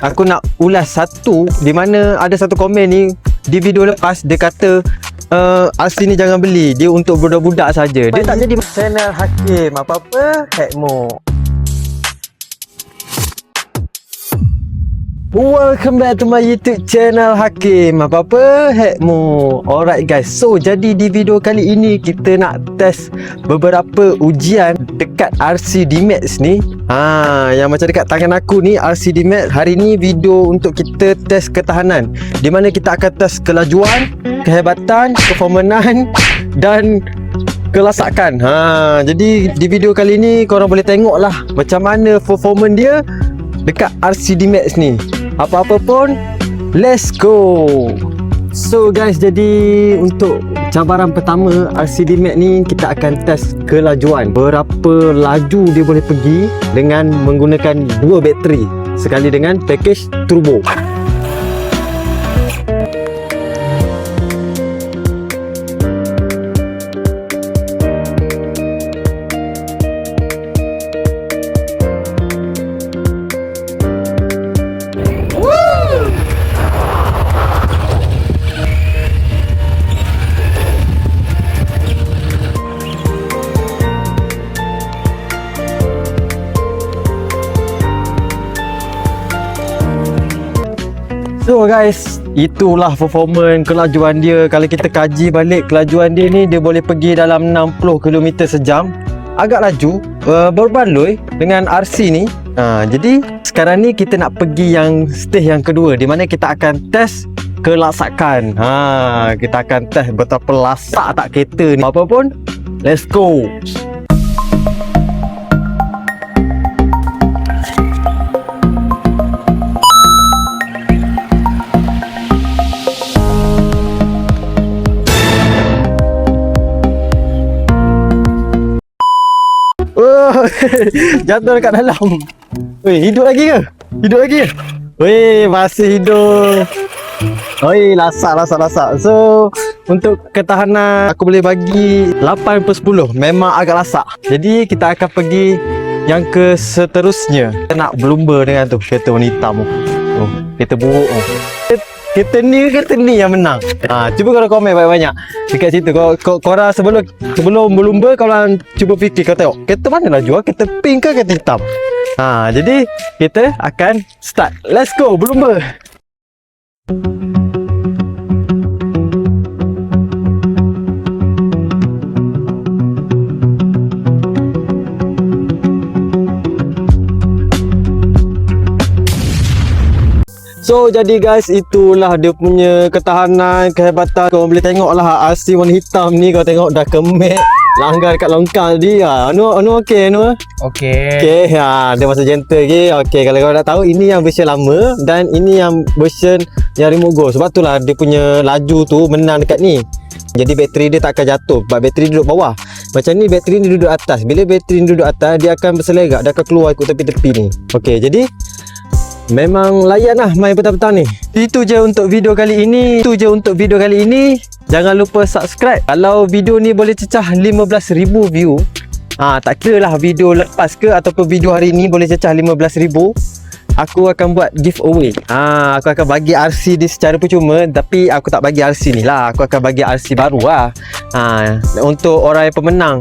aku nak ulas satu, di mana ada satu komen ni di video lepas dia kata RC ni jangan beli, dia untuk budak-budak saja. Dia tak jadi channel Hakim apa-apa Hekmo. Welcome back to my YouTube channel Hakim apa-apa Hekmo. Alright guys, so jadi di video kali ini kita nak test beberapa ujian dekat RC D-Max ni. Yang macam dekat tangan aku ni RC D-Max. Hari ni video untuk kita test ketahanan, di mana kita akan test kelajuan, kehebatan, kefomenan dan kelasakan. Jadi di video kali ni korang boleh tengok lah macam mana performance dia dekat RC D-Max ni. Apa-apa pun, let's go. So guys, jadi untuk cabaran pertama RC D-Max ni kita akan test kelajuan. Berapa laju dia boleh pergi dengan menggunakan dua bateri sekali dengan package turbo. So guys, itulah performance kelajuan dia. Kalau kita kaji balik kelajuan dia ni, dia boleh pergi dalam 60 km sejam. Agak laju berbaloi dengan RC ni. Jadi sekarang ni kita nak pergi yang stage yang kedua, di mana kita akan test kelasakan. Kita akan test betapa lasak tak kereta ni. Apa pun, let's go. Jatuh dekat dalam. Weh, hidup lagi ke? Hidup lagi ke? Weh, masih hidup. Oi, lasak. So, untuk ketahanan aku boleh bagi 8/10. Memang agak lasak. Jadi, kita akan pergi yang ke seterusnya. Kita nak berlumba dengan tu, kereta warna hitam tu. Kereta buruk tu. Kereta ni yang menang. Cuba korang komen banyak-banyak dekat situ. Korang sebelum berlumba, korang cuba fikir, kau tengok kereta mana laju, kereta pink ke kereta hitam. Jadi kita akan start. Let's go berlumba. So jadi guys, itulah dia punya ketahanan, kehebatan. Kau boleh tengok lah RC warna hitam ni. Kau tengok dah kemek, langgar dekat longkang tadi. Anu okey Anu? Okey. Dia masih gentle lagi. Okey, kalau kau dah tahu, ini yang version lama dan ini yang version yang remote go. Sebab itulah dia punya laju tu menang dekat ni. Jadi bateri dia tak akan jatuh sebab bateri duduk bawah. Macam ni bateri ni duduk atas. Bila bateri ni duduk atas, dia akan berselerak, dia akan keluar ikut tepi-tepi ni. Okey, jadi memang layan lah main petang-petang ni. Itu je untuk video kali ini. Jangan lupa subscribe. Kalau video ni boleh cecah 15,000 view, tak kira lah video lepas ke ataupun video hari ni boleh cecah 15,000, aku akan buat giveaway. Aku akan bagi RC ni secara percuma. Tapi aku tak bagi RC ni lah, aku akan bagi RC baru lah. Untuk orang yang pemenang,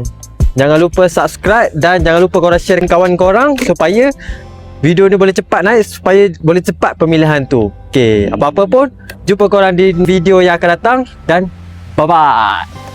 jangan lupa subscribe dan jangan lupa korang share dengan kawan korang supaya video ni boleh cepat naik, supaya boleh cepat pemilihan tu. Okey, apa-apa pun, jumpa korang di video yang akan datang dan bye-bye.